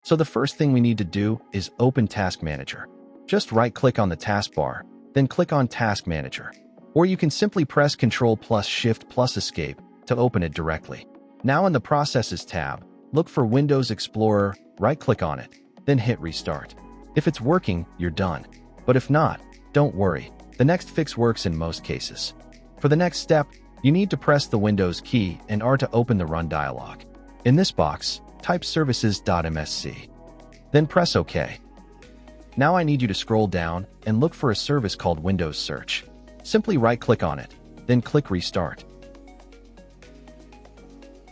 So the first thing we need to do is open Task Manager. Just right-click on the taskbar, then click on Task Manager. Or you can simply press Ctrl plus Shift plus Escape to open it directly. Now in the Processes tab, look for Windows Explorer, right-click on it, then hit Restart. If it's working, you're done. But if not, don't worry. The next fix works in most cases. For the next step, you need to press the Windows key and R to open the Run dialog. In this box, type services.msc. Then press OK. Now I need you to scroll down and look for a service called Windows Search. Simply right-click on it, then click Restart.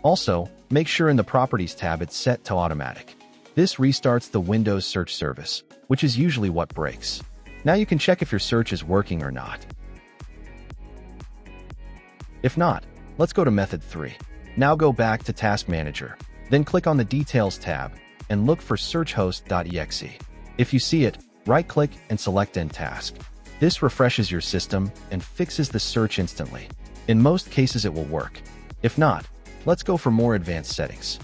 Also, make sure in the Properties tab it's set to Automatic. This restarts the Windows Search service, which is usually what breaks. Now you can check if your search is working or not. If not, let's go to Method 3. Now go back to Task Manager, then click on the Details tab and look for searchhost.exe. If you see it, right-click and select End Task. This refreshes your system and fixes the search instantly. In most cases it will work. If not, let's go for more advanced settings.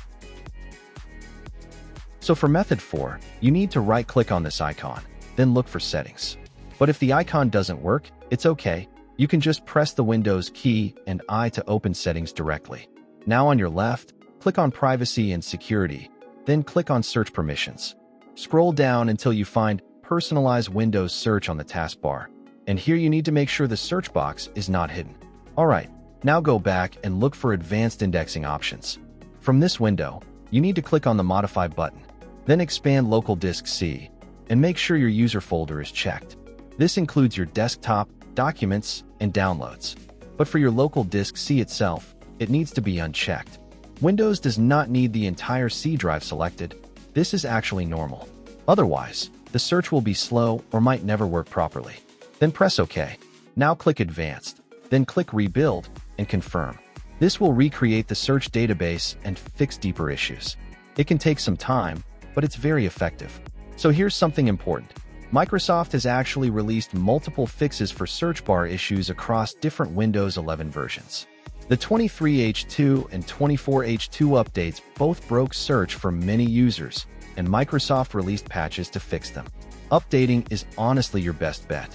So for Method 4, you need to right-click on this icon, then look for Settings. But if the icon doesn't work, it's okay. You can just press the Windows key and I to open Settings directly. Now on your left, click on Privacy and Security, then click on Search Permissions. Scroll down until you find Personalize Windows Search on the taskbar, and here you need to make sure the search box is not hidden. Alright, now go back and look for Advanced Indexing options. From this window, you need to click on the Modify button, then expand Local Disk C, and make sure your user folder is checked. This includes your desktop, documents, and downloads. But for your local disk C itself, it needs to be unchecked. Windows does not need the entire C drive selected. This is actually normal. Otherwise, the search will be slow or might never work properly. Then press OK. Now click Advanced, then click Rebuild and Confirm. This will recreate the search database and fix deeper issues. It can take some time, but it's very effective. So here's something important. Microsoft has actually released multiple fixes for search bar issues across different Windows 11 versions. The 23H2 and 24H2 updates both broke search for many users, and Microsoft released patches to fix them. Updating is honestly your best bet.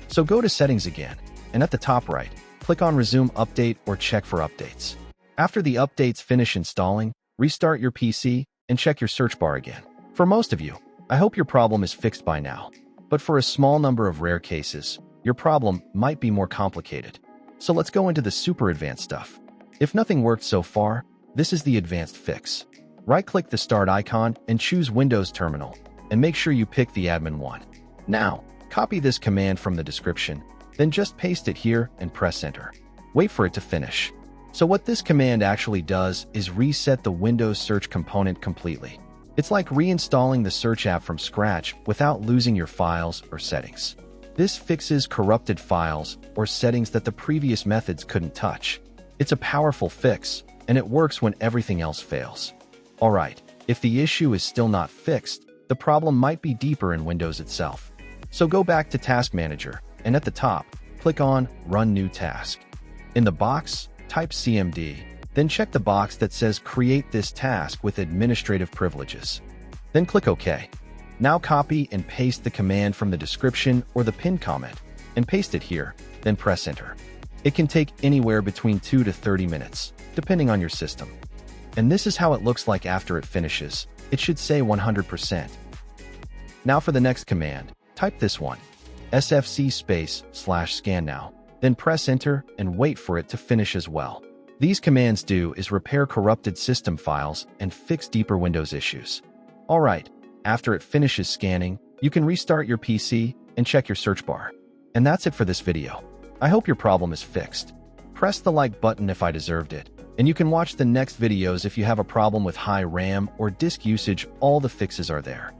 So go to Settings again, and at the top right, click on Resume Update or check for updates. After the updates finish installing, restart your PC and check your search bar again. For most of you, I hope your problem is fixed by now. But for a small number of rare cases, your problem might be more complicated. So let's go into the super advanced stuff. If nothing worked so far, this is the advanced fix. Right-click the Start icon and choose Windows Terminal, and make sure you pick the admin one. Now, copy this command from the description, then just paste it here and press Enter. Wait for it to finish. So what this command actually does is reset the Windows Search component completely. It's like reinstalling the Search app from scratch without losing your files or settings. This fixes corrupted files or settings that the previous methods couldn't touch. It's a powerful fix, and it works when everything else fails. Alright, if the issue is still not fixed, the problem might be deeper in Windows itself. So go back to Task Manager, and at the top, click on Run New Task. In the box, type CMD, then check the box that says Create this task with administrative privileges. Then click OK. Now copy and paste the command from the description or the pinned comment, and paste it here, then press Enter. It can take anywhere between 2 to 30 minutes, depending on your system. And this is how it looks like after it finishes. It should say 100%. Now for the next command, type this one, sfc/scan now, then press Enter and wait for it to finish as well. These commands do is repair corrupted system files and fix deeper Windows issues. Alright, after it finishes scanning, you can restart your PC and check your search bar. And that's it for this video. I hope your problem is fixed. Press the like button if I deserved it, and you can watch the next videos if you have a problem with high RAM or disk usage. All the fixes are there.